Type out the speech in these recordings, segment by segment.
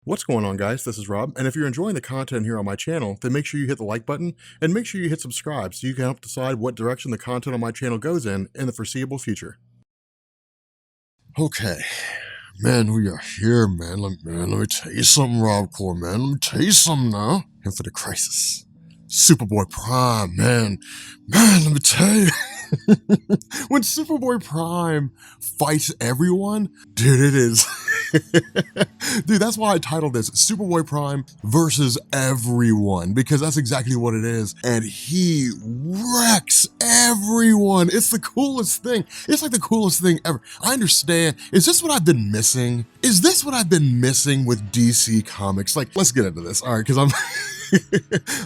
What's going on, guys? This is Rob, and if you're enjoying the content here on my channel, then make sure you hit the like button and make sure you hit subscribe so you can help decide what direction the content on my channel goes in the foreseeable future. Okay, man, we are here, man. Let me tell you something, Rob Core, man. Let me tell you something now. Infinite Crisis. Superboy Prime, man. Man, let me tell you. When Superboy Prime fights everyone, dude, it is. Dude, that's why I titled this Superboy Prime versus everyone, because that's exactly what it is. And he wrecks everyone. It's the coolest thing. It's like the coolest thing ever. I understand. Is this what I've been missing? Is this what I've been missing with DC Comics? Like, let's get into this. All right, because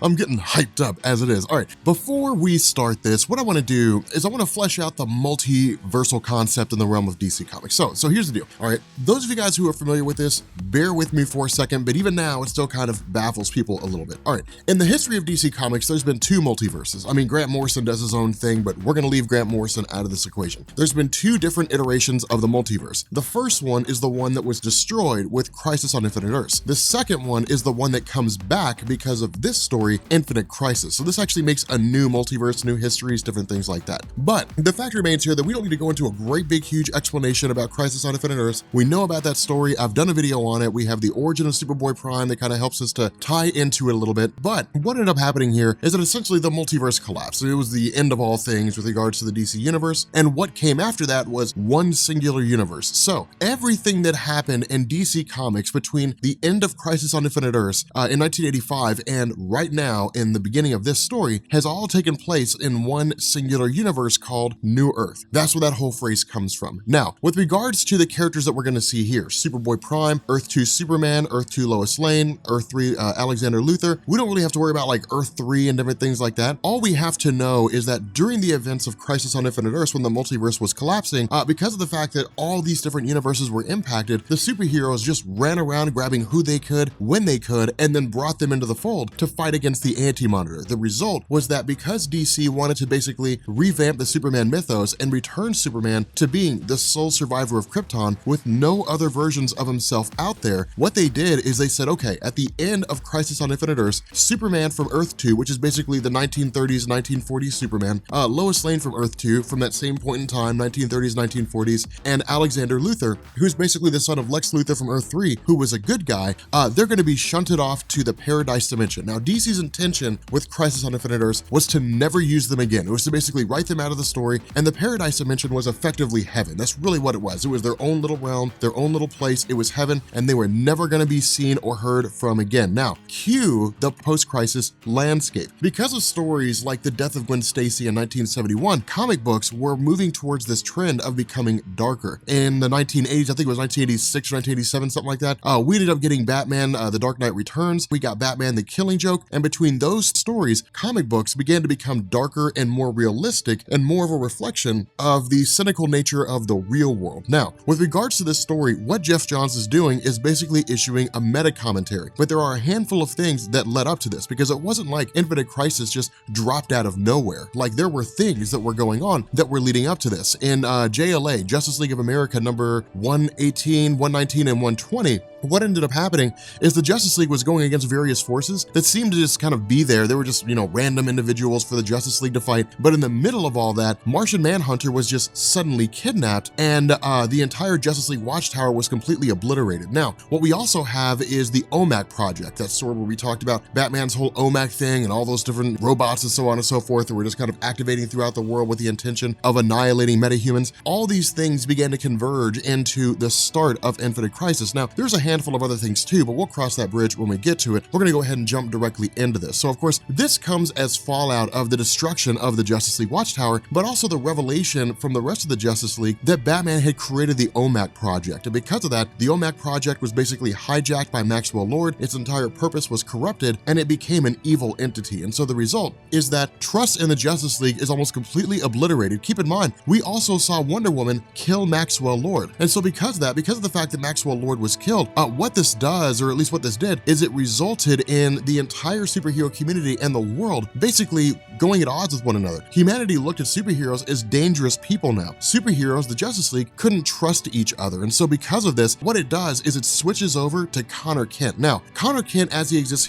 I'm getting hyped up as it is. All right, before we start this, what I want to do is I want to flesh out the multiversal concept in the realm of DC Comics. So here's the deal. All right, those of you guys who are familiar with this, bear with me for a second, but even now it still kind of baffles people a little bit. All right, in the history of DC Comics, there's been two multiverses. I mean, Grant Morrison does his own thing, but we're going to leave Grant Morrison out of this equation. There's been two different iterations of the multiverse. The first one is the one that was destroyed with Crisis on Infinite Earths. The second one is the one that comes back because of this story, Infinite Crisis. So this actually makes a new multiverse, new histories, different things like that. But the fact remains here that we don't need to go into a great big huge explanation about Crisis on Infinite Earths. We know about that story. I've done a video on it. We have the origin of Superboy Prime that kind of helps us to tie into it a little bit. But what ended up happening here is that essentially the multiverse collapsed. It was the end of all things with regards to the DC universe. And what came after that was one singular universe. So everything that happened in DC Comics between the end of Crisis on Infinite Earths in 1985 and right now in the beginning of this story has all taken place in one singular universe called New Earth. That's where that whole phrase comes from. Now, with regards to the characters that we're going to see here, Superboy Prime, Earth 2 Superman, Earth 2 Lois Lane, Earth 3 Alexander Luthor, we don't really have to worry about like Earth 3 and different things like that. All we have to know is that during the events of Crisis on Infinite Earths, when the multiverse was collapsing, because of the fact that all these different universes were impacted, the superheroes just ran around grabbing who they could, when they could, and then brought them into the fold to fight against the Anti-Monitor. The result was that because DC wanted to basically revamp the Superman mythos and return Superman to being the sole survivor of Krypton with no other versions of himself out there, what they did is they said, okay, at the end of Crisis on Infinite Earths, Superman from Earth 2, which is basically the 1930s, 1940s Superman, Lois Lane from Earth 2 from that same point in time, 1930s, 1940s, and Alexander Luthor, who's basically the son of Lex Luthor from Earth 3, who was a good guy, they're going to be shunted off to the Paradise Dimension. Now, DC's intention with Crisis on Infinite Earths was to never use them again. It was to basically write them out of the story, and the Paradise Dimension was effectively heaven. That's really what it was. It was their own little realm, their own little place. It was heaven, and they were never going to be seen or heard from again. Now, cue the post-crisis landscape. Because of stories like the death of Gwen Stacy in 1971, comic books were moving towards this trend of becoming darker. In the 1980s, I think it was 1986 or 1987, something like that, we ended up getting Batman, The Dark Knight Returns. We got Batman, The Killing Joke, and between those stories, comic books began to become darker and more realistic and more of a reflection of the cynical nature of the real world. Now, with regards to this story, what Geoff Johns is doing is basically issuing a meta commentary, but there are a handful of things that led up to this, because it wasn't like Infinite Crisis just dropped out of nowhere. Like, there were things that were going on that were leading up to this. In JLA, Justice League of America number 118, 119, and 120, what ended up happening is the Justice League was going against various forces that seemed to just kind of be there. They were just, random individuals for the Justice League to fight. But in the middle of all that, Martian Manhunter was just suddenly kidnapped, and the entire Justice League Watchtower was completely obliterated. Now, what we also have is the OMAC project, that story where we talked about Batman's whole OMAC thing and all those different robots and so on and so forth that were just kind of activating throughout the world with the intention of annihilating metahumans. All these things began to converge into the start of Infinite Crisis. Now, there's a handful of other things too, but we'll cross that bridge when we get to it. We're going to go ahead and jump directly into this. So of course, this comes as fallout of the destruction of the Justice League Watchtower, but also the revelation from the rest of the Justice League that Batman had created the OMAC project. And because of that, the OMAC project was basically hijacked by Maxwell Lord. Its entire purpose was corrupted, and it became an evil entity. And so the result is that trust in the Justice League is almost completely obliterated. Keep in mind, we also saw Wonder Woman kill Maxwell Lord. And so because of the fact that Maxwell Lord was killed, what this does, or at least what this did, is it resulted in in the entire superhero community and the world basically going at odds with one another. Humanity looked at superheroes as dangerous people now. Superheroes, the Justice League, couldn't trust each other, and so because of this, what it does is it switches over to Connor Kent. Now, Connor Kent, as he exists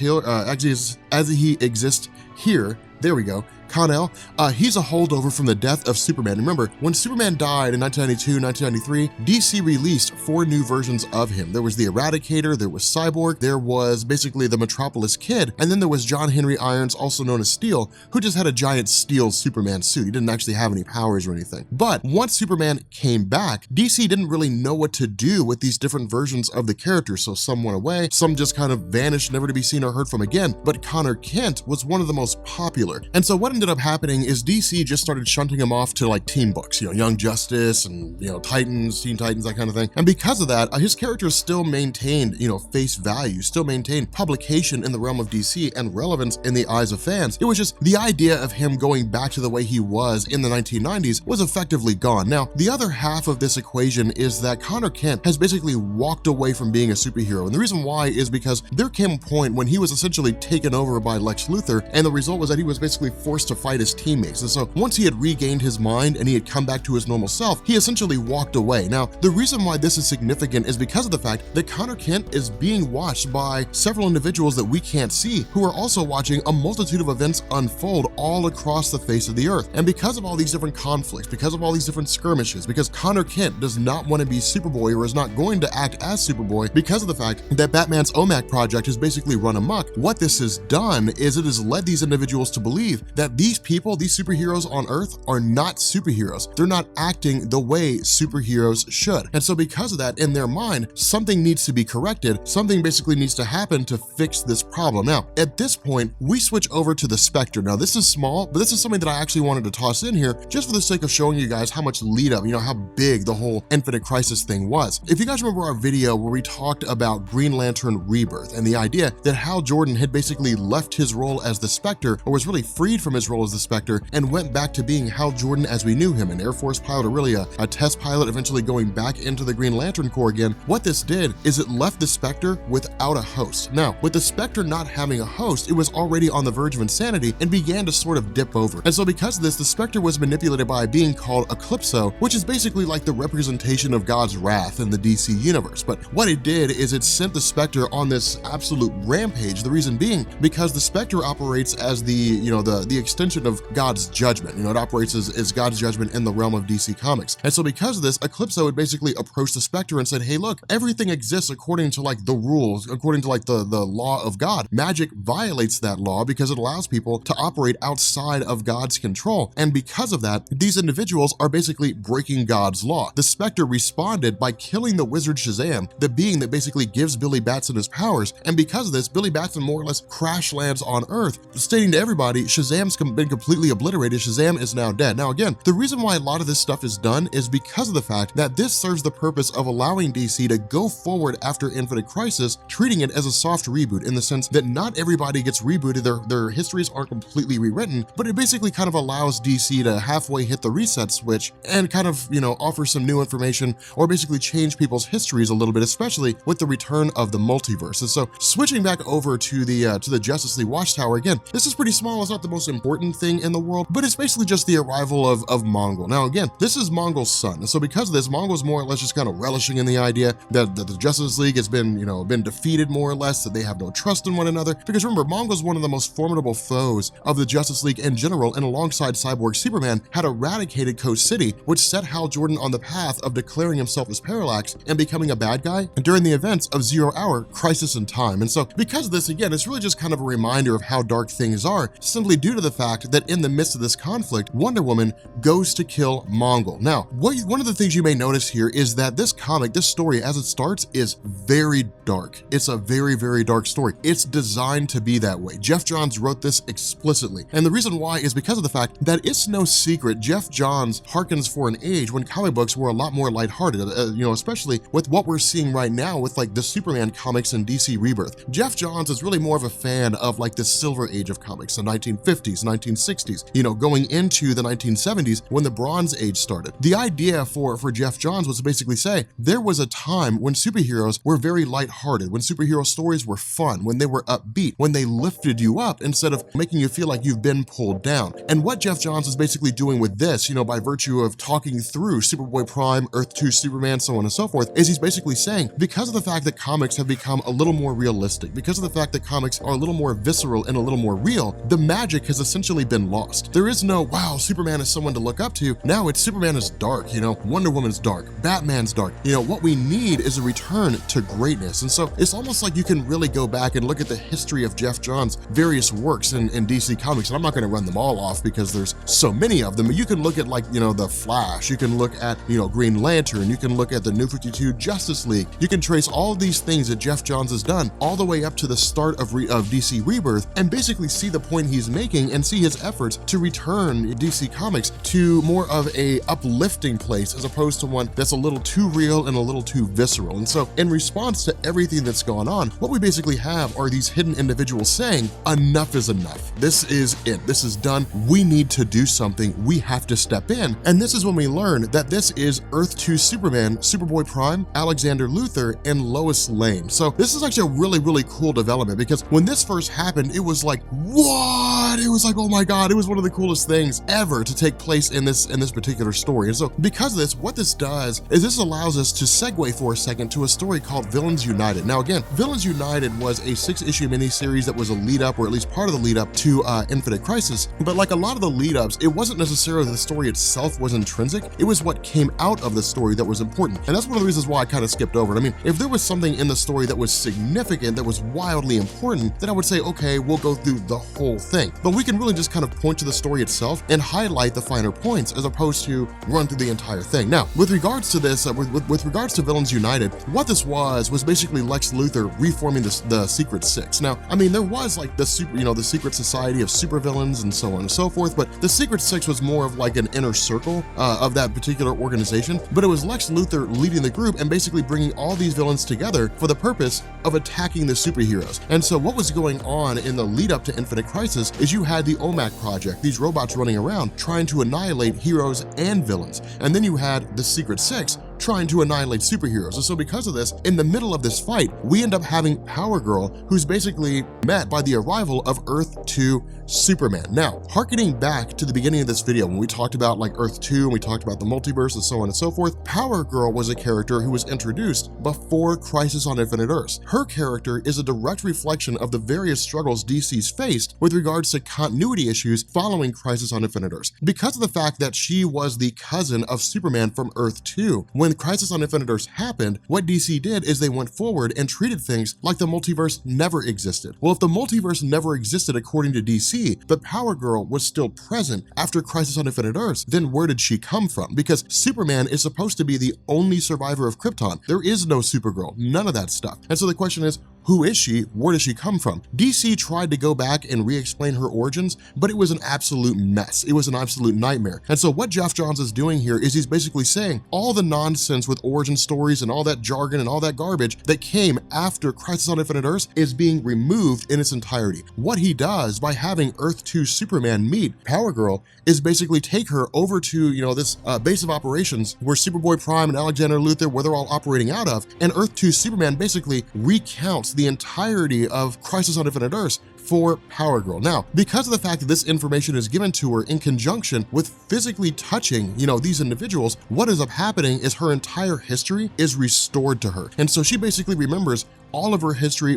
here, there we go. Connell, he's a holdover from the death of Superman. Remember, when Superman died in 1992, 1993, DC released 4 new versions of him. There was the Eradicator, there was Cyborg, there was basically the Metropolis Kid, and then there was John Henry Irons, also known as Steel, who just had a giant steel Superman suit. He didn't actually have any powers or anything. But once Superman came back, DC didn't really know what to do with these different versions of the character, so some went away, some just kind of vanished, never to be seen or heard from again. But Connor Kent was one of the most popular. And so what ended up happening is DC just started shunting him off to like teen books, Young Justice and, Titans, Teen Titans, that kind of thing. And because of that, his character still maintained, face value, still maintained publication in the realm of DC and relevance in the eyes of fans. It was just the idea of him going back to the way he was in the 1990s was effectively gone. Now, the other half of this equation is that Connor Kent has basically walked away from being a superhero. And the reason why is because there came a point when he was essentially taken over by Lex Luthor, and the result was that he was basically forced to fight his teammates. And so once he had regained his mind and he had come back to his normal self, he essentially walked away. Now, the reason why this is significant is because of the fact that Connor Kent is being watched by several individuals that we can't see, who are also watching a multitude of events unfold all across the face of the earth. And because of all these different conflicts, because of all these different skirmishes, because Connor Kent does not want to be Superboy or is not going to act as Superboy, because of the fact that Batman's OMAC project has basically run amok, what this has done is it has led these individuals to believe that these people, these superheroes on Earth, are not superheroes. They're not acting the way superheroes should. And so because of that, in their mind, something needs to be corrected. Something basically needs to happen to fix this problem. Now, at this point, we switch over to the Spectre. Now, this is small, but this is something that I actually wanted to toss in here just for the sake of showing you guys how much lead up, how big the whole Infinite Crisis thing was. If you guys remember our video where we talked about Green Lantern Rebirth and the idea that Hal Jordan had basically left his role as the Spectre, or was really freed from his role as the Spectre, and went back to being Hal Jordan as we knew him, an Air Force pilot, or really a test pilot, eventually going back into the Green Lantern Corps again. What this did is it left the Spectre without a host. Now, with the Spectre not having a host, it was already on the verge of insanity and began to sort of dip over. And so because of this, the Spectre was manipulated by a being called Eclipso, which is basically like the representation of God's wrath in the DC universe. But what it did is it sent the Spectre on this absolute rampage. The reason being because the Spectre operates as the extension of God's judgment. It operates as God's judgment in the realm of DC Comics. And so because of this, Eclipso would basically approach the Spectre and said, hey, look, everything exists according to like the rules, according to like the law of God. Magic violates that law because it allows people to operate outside of God's control. And because of that, these individuals are basically breaking God's law. The Spectre responded by killing the wizard Shazam, the being that basically gives Billy Batson his powers. And because of this, Billy Batson more or less crash lands on Earth, stating to everybody, Shazam's been completely obliterated. Shazam is now dead. Now again, the reason why a lot of this stuff is done is because of the fact that this serves the purpose of allowing DC to go forward after Infinite Crisis, treating it as a soft reboot in the sense that not everybody gets rebooted, their histories aren't completely rewritten, but it basically kind of allows DC to halfway hit the reset switch and kind of, offer some new information or basically change people's histories a little bit, especially with the return of the multiverse. And so switching back over to the Justice League Watchtower, again, this is pretty small. It's not the most important thing in the world, but it's basically just the arrival of Mongol. Now again, this is Mongol's son. And so because of this, Mongol's more or less just kind of relishing in the idea that the Justice League has been defeated more or less, that they have no trust in one another. Because remember, Mongol's one of the most formidable foes of the Justice League in general, and alongside Cyborg Superman, had eradicated Coast City, which set Hal Jordan on the path of declaring himself as Parallax and becoming a bad guy during the events of 0 Hour Crisis in Time. And so because of this, again, it's really just kind of a reminder of how dark things are, simply due to the fact that in the midst of this conflict, Wonder Woman goes to kill Mongol. Now, one of the things you may notice here is that this comic, this story, as it starts, is very dark. It's a very, very dark story. It's designed to be that way. Geoff Johns wrote this explicitly. And the reason why is because of the fact that it's no secret Geoff Johns harkens for an age when comic books were a lot more lighthearted, especially with what we're seeing right now with like the Superman comics and DC Rebirth. Geoff Johns is really more of a fan of like the Silver Age of comics, the 1950s, 1960s, going into the 1970s when the Bronze Age started. The idea for Geoff Johns was to basically say there was a time when superheroes were very lighthearted, when superhero stories were fun, when they were upbeat, when they lifted you up instead of making you feel like you've been pulled down. And what Geoff Johns is basically doing with this, by virtue of talking through Superboy Prime, Earth 2 Superman, so on and so forth, is he's basically saying, because of the fact that comics have become a little more realistic, because of the fact that comics are a little more visceral and a little more real, the magic has essentially been lost. There is no, wow, Superman is someone to look up to. Now it's Superman is dark, Wonder Woman's dark, Batman's dark. What we need is a return to greatness. And so it's almost like you can really go back and look at the history of Geoff Johns' various works in DC Comics. And I'm not going to run them all off because there's so many of them. But you can look at the Flash, you can look at, Green Lantern, you can look at the New 52 Justice League. You can trace all these things that Geoff Johns has done all the way up to the start of DC Rebirth and basically see the point he's making and see his efforts to return DC Comics to more of a uplifting place as opposed to one that's a little too real and a little too visceral. And so in response to everything that's gone on, what we basically have are these hidden individuals saying, enough is enough. This is it. This is done. We need to do something. We have to step in. And this is when we learn that this is Earth 2 Superman, Superboy Prime, Alexander Luthor, and Lois Lane. So this is actually a really, really cool development because when this first happened, it was like, what? It was like, oh my God, it was one of the coolest things ever to take place in this particular story. And so because of this, what this does is this allows us to segue for a second to a story called Villains United. Now again, Villains United was a 6-issue miniseries that was a lead up, or at least part of the lead up to Infinite Crisis. But like a lot of the lead ups, it wasn't necessarily the story itself was intrinsic. It was what came out of the story that was important. And that's one of the reasons why I kind of skipped over it. I mean, if there was something in the story that was significant, that was wildly important, then I would say, okay, we'll go through the whole thing. But we can really just kind of point to the story itself and highlight the finer points as opposed to run through the entire thing. Now, with regards to this, with regards to Villains United, what this was basically Lex Luthor reforming the Secret Six. Now, I mean, there was like the Secret Society of Supervillains and so on and so forth, but the Secret Six was more of like an inner circle of that particular organization. But it was Lex Luthor leading the group and basically bringing all these villains together for the purpose of attacking the superheroes. And so what was going on in the lead up to Infinite Crisis is you had the OMAC project, these robots running around trying to annihilate heroes and villains. And then you had the Secret Six trying to annihilate superheroes. And so because of this, in the middle of this fight, we end up having Power Girl, who's basically met by the arrival of Earth 2 Superman. Now, harkening back to the beginning of this video, when we talked about like Earth 2 and we talked about the multiverse and so on and so forth, Power Girl was a character who was introduced before Crisis on Infinite Earths. Her character is a direct reflection of the various struggles DC's faced with regards to continuity issues following Crisis on Infinite Earths. Because of the fact that she was the cousin of Superman from Earth 2, when Crisis on Infinite Earths happened, what DC did is they went forward and treated things like the multiverse never existed. Well, if the multiverse never existed according to DC, but Power Girl was still present after Crisis on Infinite Earths, then where did she come from? Because Superman is supposed to be the only survivor of Krypton. There is no Supergirl, none of that stuff. And so the question is, who is she? Where does she come from? DC tried to go back and re-explain her origins, but it was an absolute mess. It was an absolute nightmare. And so what Geoff Johns is doing here is he's basically saying all the nonsense with origin stories and all that jargon and all that garbage that came after Crisis on Infinite Earths is being removed in its entirety. What he does by having Earth 2 Superman meet Power Girl is basically take her over to, this base of operations where Superboy Prime and Alexander Luthor, where they're all operating out of, and Earth 2 Superman basically recounts the entirety of Crisis on Infinite Earths for Power Girl. Now, because of the fact that this information is given to her in conjunction with physically touching, these individuals, what ends up happening is her entire history is restored to her. And so she basically remembers all of her history,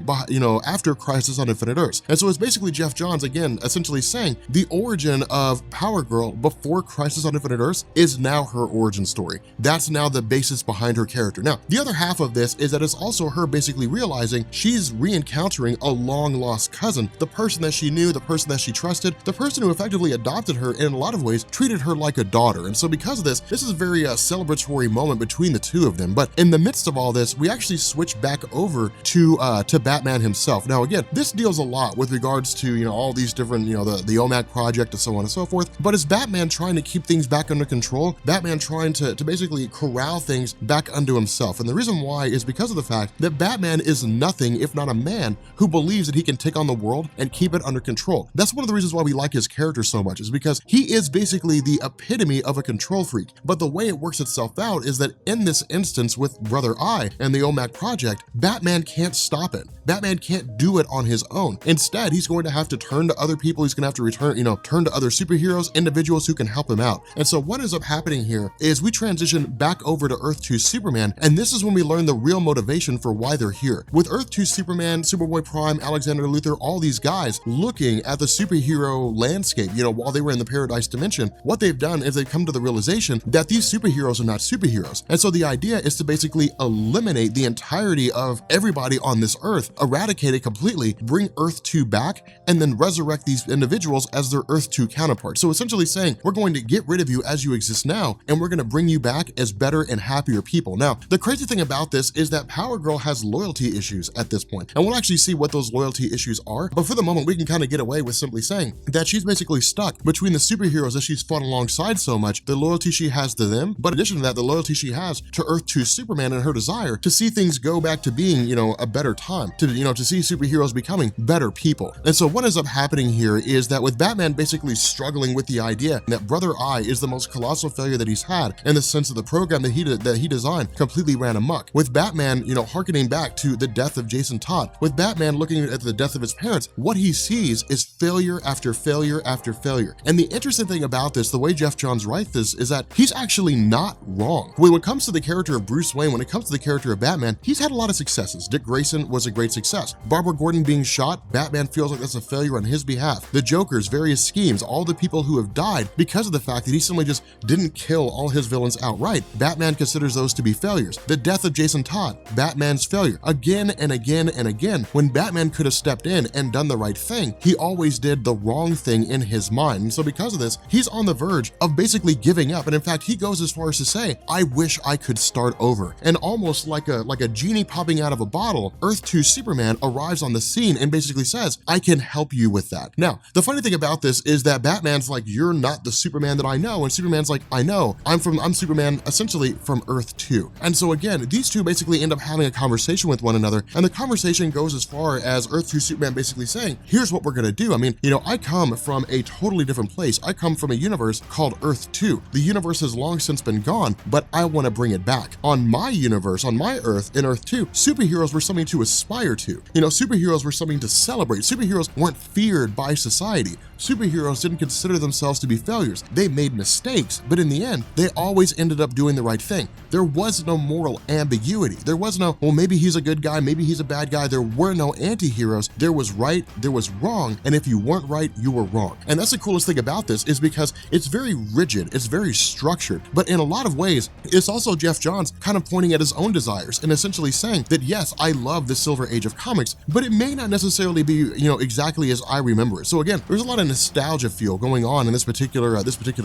after Crisis on Infinite Earths. And so it's basically Geoff Johns, again, essentially saying the origin of Power Girl before Crisis on Infinite Earths is now her origin story. That's now the basis behind her character. Now, the other half of this is that it's also her basically realizing she's re-encountering a long-lost cousin, the person that she knew, the person that she trusted, the person who effectively adopted her and in a lot of ways treated her like a daughter. And so because of this is a very celebratory moment between the two of them. But in the midst of all this, we actually switch back over to Batman himself. Now again, this deals a lot with regards to all these different the OMAC project and so on and so forth, but it's Batman trying to keep things back under control, Batman trying to basically corral things back unto himself. And the reason why is because of the fact that Batman is nothing if not a man who believes that he can take on the world and keep it under control. That's one of the reasons why we like his character so much, is because he is basically the epitome of a control freak. But the way it works itself out is that in this instance with Brother Eye and the OMAC project, Batman can't stop it. Batman can't do it on his own. Instead, he's going to have to turn to other people. He's going to have to turn to other superheroes, individuals who can help him out. And so what ends up happening here is we transition back over to Earth 2 Superman, and this is when we learn the real motivation for why they're here. With Earth 2 Superman, Superboy Prime, Alexander Luthor, all these guys looking at the superhero landscape, while they were in the Paradise Dimension, what they've done is they've come to the realization that these superheroes are not superheroes. And so the idea is to basically eliminate the entirety of everybody on this Earth, eradicate it completely, bring Earth 2 back, and then resurrect these individuals as their Earth 2 counterparts. So essentially saying, we're going to get rid of you as you exist now, and we're going to bring you back as better and happier people. Now, the crazy thing about this is that Power Girl has loyalty issues at this point, and we'll actually see what those loyalty issues are, but for the moment, we can kind of get away with simply saying that she's basically stuck between the superheroes that she's fought alongside so much, the loyalty she has to them, but in addition to that, the loyalty she has to Earth 2 Superman and her desire to see things go back to being, a better time, to see superheroes becoming better people. And so what ends up happening here is that with Batman basically struggling with the idea that Brother Eye is the most colossal failure that he's had, in the sense of the program that he designed completely ran amok. With Batman, hearkening back to the death of Jason Todd, with Batman looking at the death of his parents, what he sees is failure after failure after failure. And the interesting thing about this, the way Geoff Johns writes this, is that he's actually not wrong. When it comes to the character of Bruce Wayne, when it comes to the character of Batman, he's had a lot of successes. Dick Grayson was a great success. Barbara Gordon being shot, Batman feels like that's a failure on his behalf. The Joker's various schemes, all the people who have died because of the fact that he simply just didn't kill all his villains outright, Batman considers those to be failures. The death of Jason Todd, Batman's failure. Again and again and again, when Batman could have stepped in and done the right thing, he always did the wrong thing in his mind. And so because of this, he's on the verge of basically giving up. And in fact, he goes as far as to say, I wish I could start over. And almost like a genie popping out of a bottle, Earth 2 Superman arrives on the scene and basically says, I can help you with that. Now, the funny thing about this is that Batman's like, you're not the Superman that I know. And Superman's like, I know, I'm Superman essentially from Earth 2. And so again, these two basically end up having a conversation with one another. And the conversation goes as far as Earth 2 Superman basically saying, here's what we're gonna do. I mean, I come from a totally different place. I come from a universe called Earth 2. The universe has long since been gone, but I want to bring it back. On my universe, on my Earth, in Earth 2, superheroes were something to aspire to. Superheroes were something to celebrate. Superheroes weren't feared by society. Superheroes didn't consider themselves to be failures. They made mistakes, but in the end, they always ended up doing the right thing. There was no moral ambiguity. There was no, well, maybe he's a good guy, maybe he's a bad guy. There were no anti-heroes. There was right, there was wrong, and if you weren't right, you were wrong. And that's the coolest thing about this, is because it's very rigid, it's very structured, but in a lot of ways, it's also Geoff Johns kind of pointing at his own desires and essentially saying that, yes, I love the Silver Age of comics, but it may not necessarily be, exactly as I remember it. So again, there's a lot of nostalgia feel going on in this particular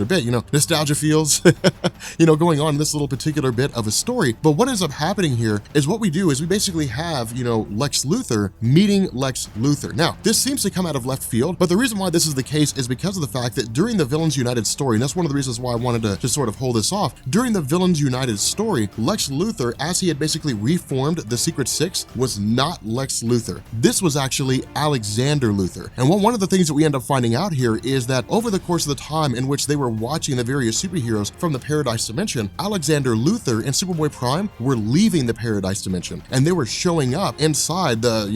bit, nostalgia feels, going on in this little particular bit of a story. But what ends up happening here is what we do is we basically have, Lex Luthor meeting Lex Luthor. Now, this seems to come out of left field, but the reason why this is the case is because of the fact that during the Villains United story, and that's one of the reasons why I wanted to sort of hold this off, during the Villains United story, Lex Luthor, as he had basically reformed the Secret Six, was not Lex Luthor. This was actually Alexander Luthor. And one of the things that we end up finding out here is that over the course of the time in which they were watching the various superheroes from the Paradise Dimension, Alexander Luthor and Superboy Prime were leaving the Paradise Dimension, and they were showing up inside the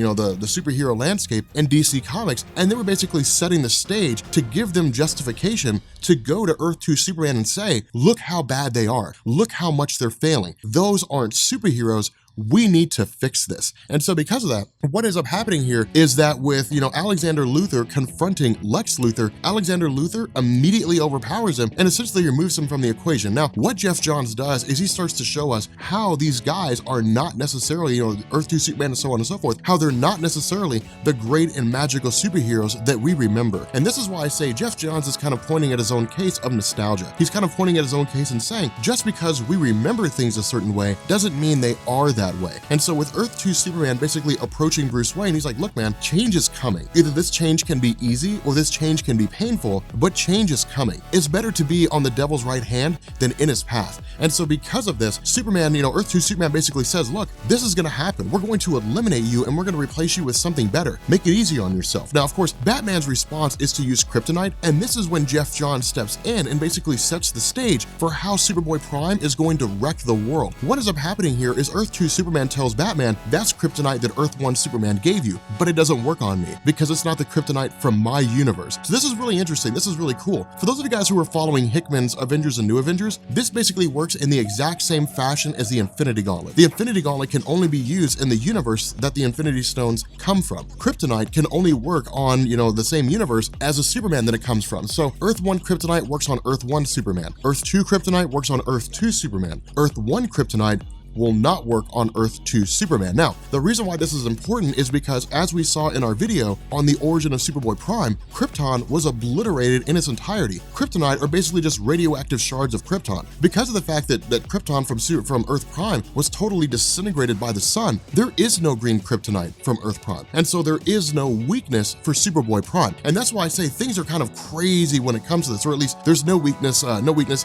superhero landscape in DC Comics, and they were basically setting the stage to give them justification to go to Earth 2 Superman and say, look how bad they are, look how much they're failing, those aren't superheroes, we need to fix this. And so because of that, what ends up happening here is that with, Alexander Luthor confronting Lex Luthor, Alexander Luthor immediately overpowers him and essentially removes him from the equation. Now, what Geoff Johns does is he starts to show us how these guys are not necessarily, Earth 2 Superman and so on and so forth, how they're not necessarily the great and magical superheroes that we remember. And this is why I say Geoff Johns is kind of pointing at his own case of nostalgia. He's kind of pointing at his own case and saying, just because we remember things a certain way doesn't mean they are that that way. And so with Earth 2 Superman basically approaching Bruce Wayne, he's like, look man, change is coming. Either this change can be easy or this change can be painful, but change is coming. It's better to be on the devil's right hand than in his path. And so because of this, Superman, Earth 2 Superman basically says, look, this is gonna happen. We're going to eliminate you and we're gonna replace you with something better. Make it easy on yourself. Now, of course, Batman's response is to use kryptonite, and this is when Geoff Johns steps in and basically sets the stage for how Superboy Prime is going to wreck the world. What ends up happening here is Earth 2 Superman tells Batman, that's kryptonite that Earth 1 Superman gave you, but it doesn't work on me because it's not the kryptonite from my universe. So this is really interesting. This is really cool. For those of you guys who are following Hickman's Avengers and New Avengers, this basically works in the exact same fashion as the Infinity Gauntlet. The Infinity Gauntlet can only be used in the universe that the Infinity Stones come from. Kryptonite can only work on, the same universe as a Superman that it comes from. So Earth 1 kryptonite works on Earth 1 Superman. Earth 2 kryptonite works on Earth 2 Superman. Earth 1 kryptonite will not work on Earth 2 Superman. Now, the reason why this is important is because as we saw in our video on the origin of Superboy Prime, Krypton was obliterated in its entirety. Kryptonite are basically just radioactive shards of Krypton. Because of the fact that Krypton from Earth Prime was totally disintegrated by the sun, there is no green kryptonite from Earth Prime. And so there is no weakness for Superboy Prime. And that's why I say things are kind of crazy when it comes to this, or at least there's no weakness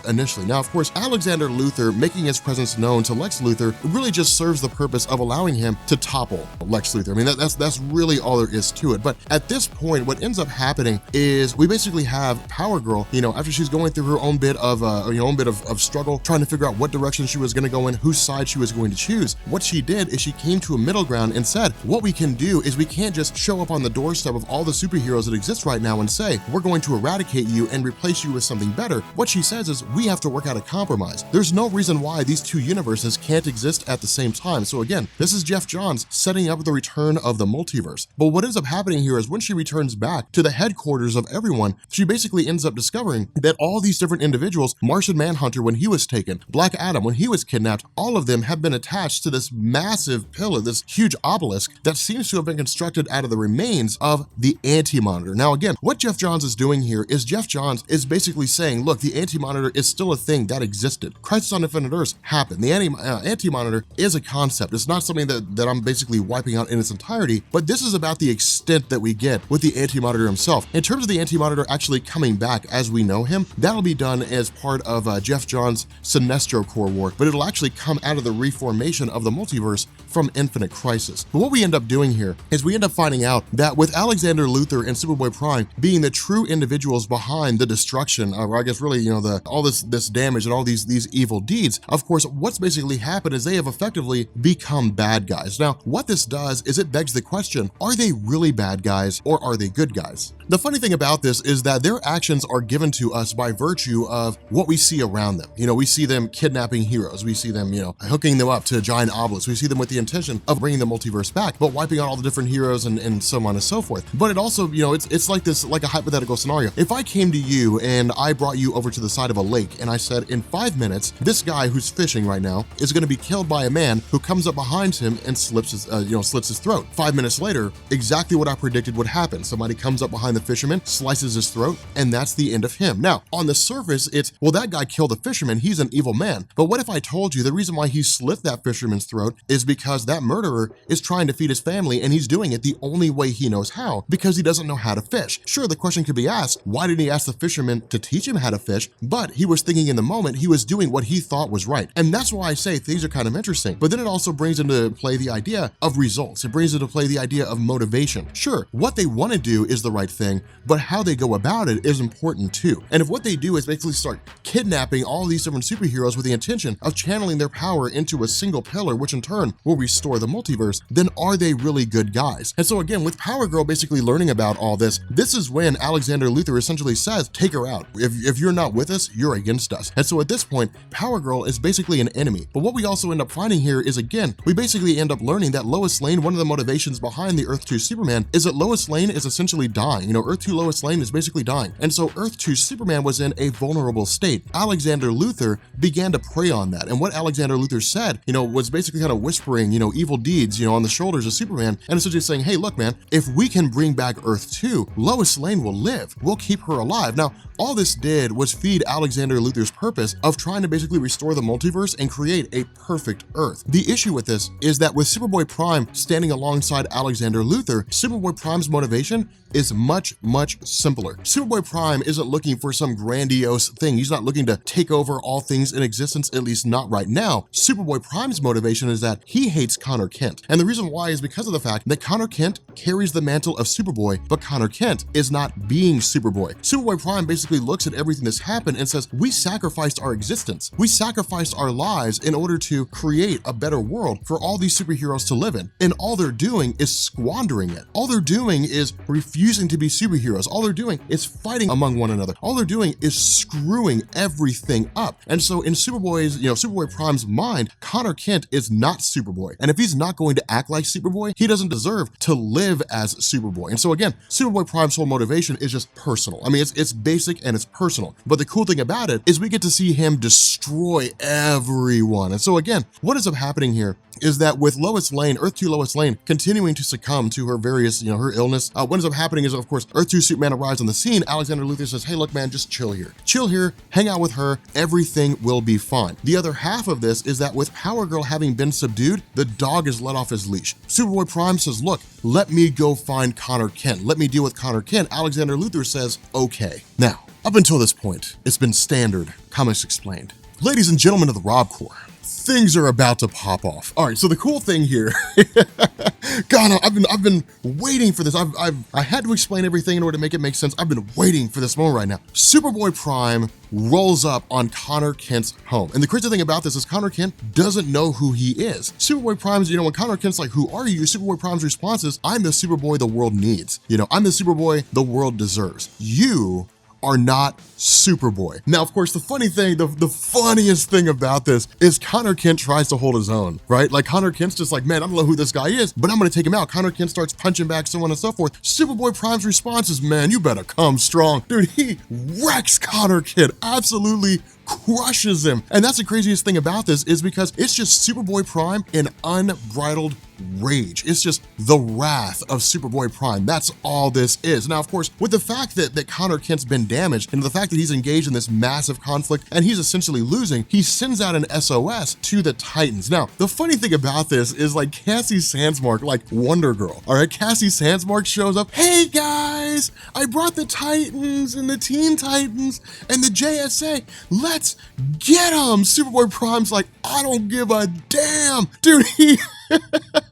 initially. Now, of course, Alexander Luthor making his presence known to Lex Luthor really just serves the purpose of allowing him to topple Lex Luthor. I mean, that's really all there is to it. But at this point, what ends up happening is we basically have Power Girl, after she's going through her own bit of struggle, trying to figure out what direction she was going to go in, whose side she was going to choose. What she did is she came to a middle ground and said, what we can do is we can't just show up on the doorstep of all the superheroes that exist right now and say, we're going to eradicate you and replace you with something better. What she says is we have to work out a compromise. There's no reason why these two universes can't exist at the same time. So again, this is Geoff Johns setting up the return of the multiverse. But what ends up happening here is when she returns back to the headquarters of everyone, she basically ends up discovering that all these different individuals, Martian Manhunter when he was taken, Black Adam when he was kidnapped, all of them have been attached to this massive pillar, this huge obelisk that seems to have been constructed out of the remains of the Anti-Monitor. Now again, what Geoff Johns is doing here is Geoff Johns is basically saying, look, the Anti-Monitor is still a thing that existed. Crisis on Infinite Earths happened. The Anti-Monitor is a concept. It's not something that I'm basically wiping out in its entirety, but this is about the extent that we get with the Anti-Monitor himself. In terms of the Anti-Monitor actually coming back as we know him, that'll be done as part of Geoff Johns' Sinestro Corps War, but it'll actually come out of the reformation of the multiverse from Infinite Crisis. But what we end up doing here is we end up finding out that with Alexander Luthor and Superboy Prime being the true individuals behind the destruction, or I guess really, all this damage and all these evil deeds, of course, what's basically happened is they have effectively become bad guys. Now, what this does is it begs the question, are they really bad guys or are they good guys? The funny thing about this is that their actions are given to us by virtue of what we see around them. We see them kidnapping heroes. We see them, hooking them up to giant obelisks. We see them with the intention of bringing the multiverse back, but wiping out all the different heroes and so on and so forth. But it also, it's like this, like a hypothetical scenario. If I came to you and I brought you over to the side of a lake and I said, in 5 minutes, this guy who's fishing right now is going to be killed by a man who comes up behind him and slits his throat. 5 minutes later, exactly what I predicted would happen. Somebody comes up behind the fisherman, slices his throat, and that's the end of him. Now, on the surface, it's, well, that guy killed the fisherman. He's an evil man. But what if I told you the reason why he slit that fisherman's throat is because that murderer is trying to feed his family and he's doing it the only way he knows how because he doesn't know how to fish. Sure, the question could be asked, why didn't he ask the fisherman to teach him how to fish? But he was thinking in the moment, he was doing what he thought was right. And that's why I say things are kind of interesting. But then it also brings into play the idea of results. It brings into play the idea of motivation. Sure, what they want to do is the right thing, but how they go about it is important too. And if what they do is basically start kidnapping all these different superheroes with the intention of channeling their power into a single pillar, which in turn will restore the multiverse, then are they really good guys? And so again, with Power Girl basically learning about all this, this is when Alexander Luthor essentially says, take her out. If you're not with us, you're against us. And so at this point, Power Girl is basically an enemy. But what we also end up finding here is, again, we basically end up learning that Lois Lane, one of the motivations behind the Earth 2 Superman is that Lois Lane is essentially dying. Earth 2 Lois Lane is basically dying. And so Earth 2 Superman was in a vulnerable state. Alexander Luthor began to prey on that. And what Alexander Luthor said, was basically kind of whispering, evil deeds, on the shoulders of Superman, and essentially saying, hey, look, man, if we can bring back Earth 2, Lois Lane will live. We'll keep her alive. Now, all this did was feed Alexander Luthor's purpose of trying to basically restore the multiverse and create a perfect Earth. The issue with this is that with Superboy Prime standing alongside Alexander Luthor, Superboy Prime's motivation is much, much simpler. Superboy Prime isn't looking for some grandiose thing. He's not looking to take over all things in existence, at least not right now. Superboy Prime's motivation is that he hates Connor Kent. And the reason why is because of the fact that Connor Kent carries the mantle of Superboy, but Connor Kent is not being Superboy. Superboy Prime basically looks at everything that's happened and says, we sacrificed our existence. We sacrificed our lives in order to create a better world for all these superheroes to live in. And all they're doing is squandering it. All they're doing is refusing to be superheroes. All they're doing is fighting among one another. All they're doing is screwing everything up. And so in Superboy's, Superboy Prime's mind, Connor Kent is not Superboy. And if he's not going to act like Superboy, he doesn't deserve to live as Superboy. And so again, Superboy Prime's whole motivation is just personal. I mean, it's basic and it's personal. But the cool thing about it is we get to see him destroy everyone. And so again, what ends up happening here is that with Lois Lane, Earth 2 Lois Lane, continuing to succumb to her various, her illness, what ends up happening is, of course, Earth 2 Superman arrives on the scene. Alexander Luthor says, hey, look, man, just chill here. Chill here, hang out with her, everything will be fine. The other half of this is that with Power Girl having been subdued, the dog is let off his leash. Superboy Prime says, look, let me go find Connor Kent. Let me deal with Connor Kent. Alexander Luthor says, okay. Now, up until this point, it's been standard Comics Explained. Ladies and gentlemen of the Rob Corps, things are about to pop off. All right, so the cool thing here, God, I've been waiting for this. I had to explain everything in order to make it make sense. I've been waiting for this moment right now. Superboy Prime rolls up on Connor Kent's home. And the crazy thing about this is Connor Kent doesn't know who he is. Superboy Prime's, when Connor Kent's like, who are you? Superboy Prime's response is, I'm the Superboy the world needs. I'm the Superboy the world deserves. You are not Superboy. Now, of course, the funny thing, the funniest thing about this is Connor Kent tries to hold his own, right? Like Connor Kent's just like, man, I don't know who this guy is, but I'm gonna take him out. Connor Kent starts punching back, so on and so forth. Superboy Prime's response is, man, you better come strong. Dude, he wrecks Connor Kent, absolutely crushes him. And that's the craziest thing about this is because it's just Superboy Prime in unbridled rage. It's just the wrath of Superboy Prime. That's all this is. Now, of course, with the fact that Connor Kent's been damaged and the fact that he's engaged in this massive conflict and he's essentially losing, he sends out an SOS to the Titans. Now, the funny thing about this is like Cassie Sandsmark, like Wonder Girl, all right? Cassie Sandsmark shows up. Hey guys, I brought the Titans and the Teen Titans and the JSA. Let's get them. Superboy Prime's like, I don't give a damn. Dude,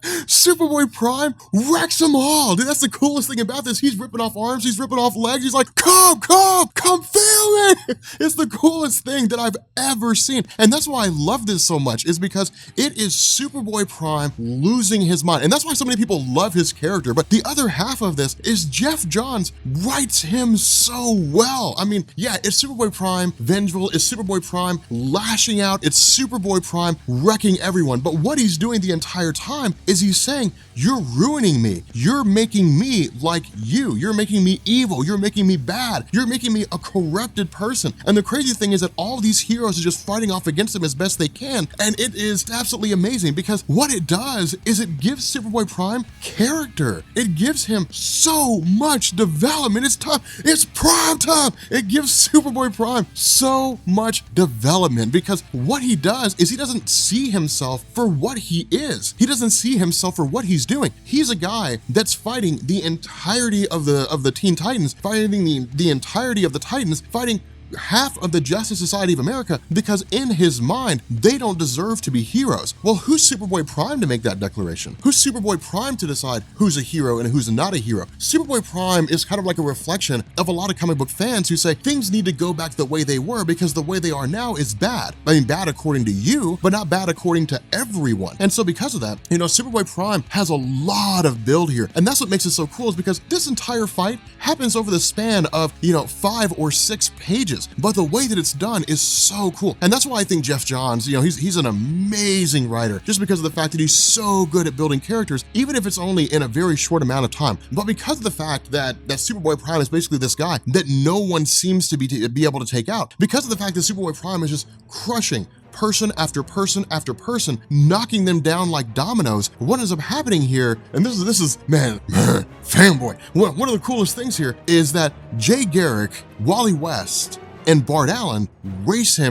Superboy Prime wrecks them all. Dude, that's the coolest thing about this. He's ripping off arms, he's ripping off legs. He's like, come feel me. It's the coolest thing that I've ever seen. And that's why I love this so much, is because it is Superboy Prime losing his mind. And that's why so many people love his character. But the other half of this is Geoff Johns writes him so well. I mean, yeah, it's Superboy Prime vengeful, it's Superboy Prime lashing out, it's Superboy Prime wrecking everyone. But what he's doing the entire time is he's saying, you're ruining me. You're making me like you. You're making me evil. You're making me bad. You're making me a corrupted person. And the crazy thing is that all these heroes are just fighting off against him as best they can. And it is absolutely amazing because what it does is it gives Superboy Prime character. It gives him so much development. It's time. It's prime time. It gives Superboy Prime so much development because what he does is he doesn't see himself for what he is. He doesn't see himself for what he's doing. He's a guy that's fighting the entirety of the Teen Titans, fighting the entirety of the Titans, fighting half of the Justice Society of America because in his mind, they don't deserve to be heroes. Well, who's Superboy Prime to make that declaration? Who's Superboy Prime to decide who's a hero and who's not a hero? Superboy Prime is kind of like a reflection of a lot of comic book fans who say things need to go back the way they were because the way they are now is bad. I mean, bad according to you, but not bad according to everyone. And so because of that, Superboy Prime has a lot of build here. And that's what makes it so cool is because this entire fight happens over the span of, 5 or 6 pages. But the way that it's done is so cool. And that's why I think Geoff Johns, he's an amazing writer just because of the fact that he's so good at building characters, even if it's only in a very short amount of time. But because of the fact that Superboy Prime is basically this guy that no one seems to be able to take out, because of the fact that Superboy Prime is just crushing, person after person after person, knocking them down like dominoes. What ends up happening here, and this is man, fanboy. One of the coolest things here is that Jay Garrick, Wally West, and Bart Allen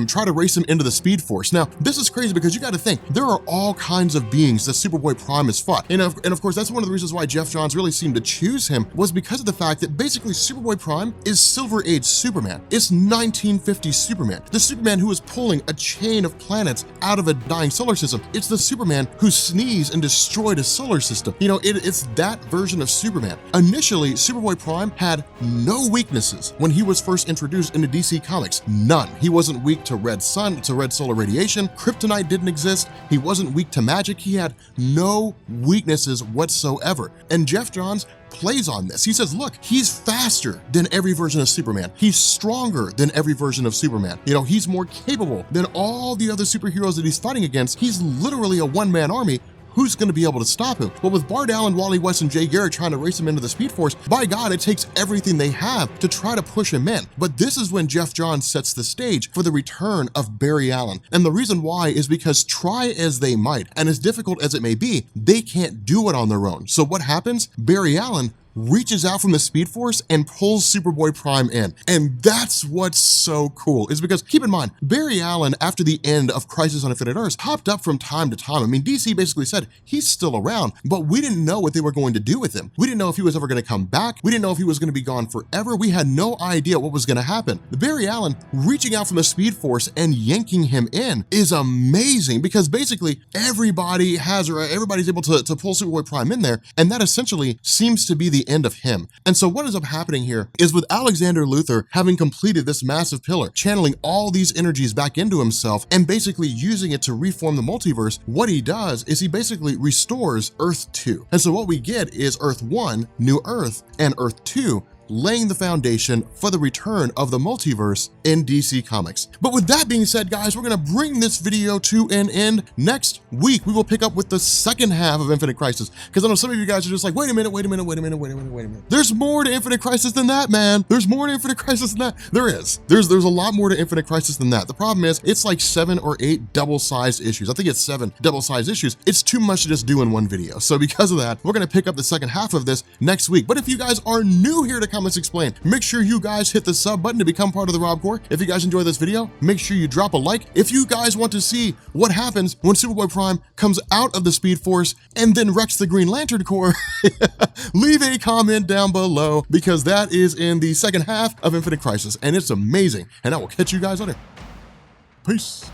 try to race him into the Speed Force. Now, this is crazy because you got to think, there are all kinds of beings that Superboy Prime has fought. And of course, that's one of the reasons why Geoff Johns really seemed to choose him, was because of the fact that basically Superboy Prime is Silver Age Superman. It's 1950s Superman. The Superman who is pulling a chain of planets out of a dying solar system. It's the Superman who sneezed and destroyed a solar system. You know, it's that version of Superman. Initially, Superboy Prime had no weaknesses when he was first introduced into DC Comics. None. He wasn't weak to red sun, to red solar radiation. Kryptonite didn't exist. He wasn't weak to magic. He had no weaknesses whatsoever. And Geoff Johns plays on this. He says, look, he's faster than every version of Superman. He's stronger than every version of Superman. You know, he's more capable than all the other superheroes that he's fighting against. He's literally a one-man army. Who's going to be able to stop him? But with Bart Allen, Wally West, and Jay Garrick trying to race him into the Speed Force, by God, it takes everything they have to try to push him in. But this is when Geoff Johns sets the stage for the return of Barry Allen. And the reason why is because try as they might, and as difficult as it may be, they can't do it on their own. So what happens? Barry Allen reaches out from the Speed Force and pulls Superboy Prime in. And that's what's so cool, is because keep in mind, Barry Allen, after the end of Crisis on Infinite Earths, popped up from time to time. I mean, DC basically said he's still around, but we didn't know what they were going to do with him. We didn't know if he was ever going to come back. We didn't know if he was going to be gone forever. We had no idea what was going to happen. The Barry Allen reaching out from the Speed Force and yanking him in is amazing, because basically everybody's able to pull Superboy Prime in there, and that essentially seems to be the end of him. And so what ends up happening here is, with Alexander Luthor having completed this massive pillar, channeling all these energies back into himself and basically using it to reform the multiverse, what he does is he basically restores Earth 2. And so what we get is Earth 1, New Earth, and Earth 2, laying the foundation for the return of the multiverse in DC Comics. But with that being said, guys, we're gonna bring this video to an end. Next week, we will pick up with the second half of Infinite Crisis, because I know some of you guys are just like, wait a minute. There's more to Infinite Crisis than that, man. There's more to Infinite Crisis than that. There is. There's a lot more to Infinite Crisis than that. The problem is, it's like 7 or 8 double-sized issues. I think it's 7 double-sized issues. It's too much to just do in one video. So because of that, we're gonna pick up the second half of this next week. But if you guys are new here to Comics Explained, make sure you guys hit the sub button to become part of the Rob Corps. If you guys enjoy this video, make sure you drop a like. If you guys want to see what happens when Superboy Prime comes out of the Speed Force and then wrecks the Green Lantern Corps, leave a comment down below, because that is in the second half of Infinite Crisis, and it's amazing. And I will catch you guys later. Peace.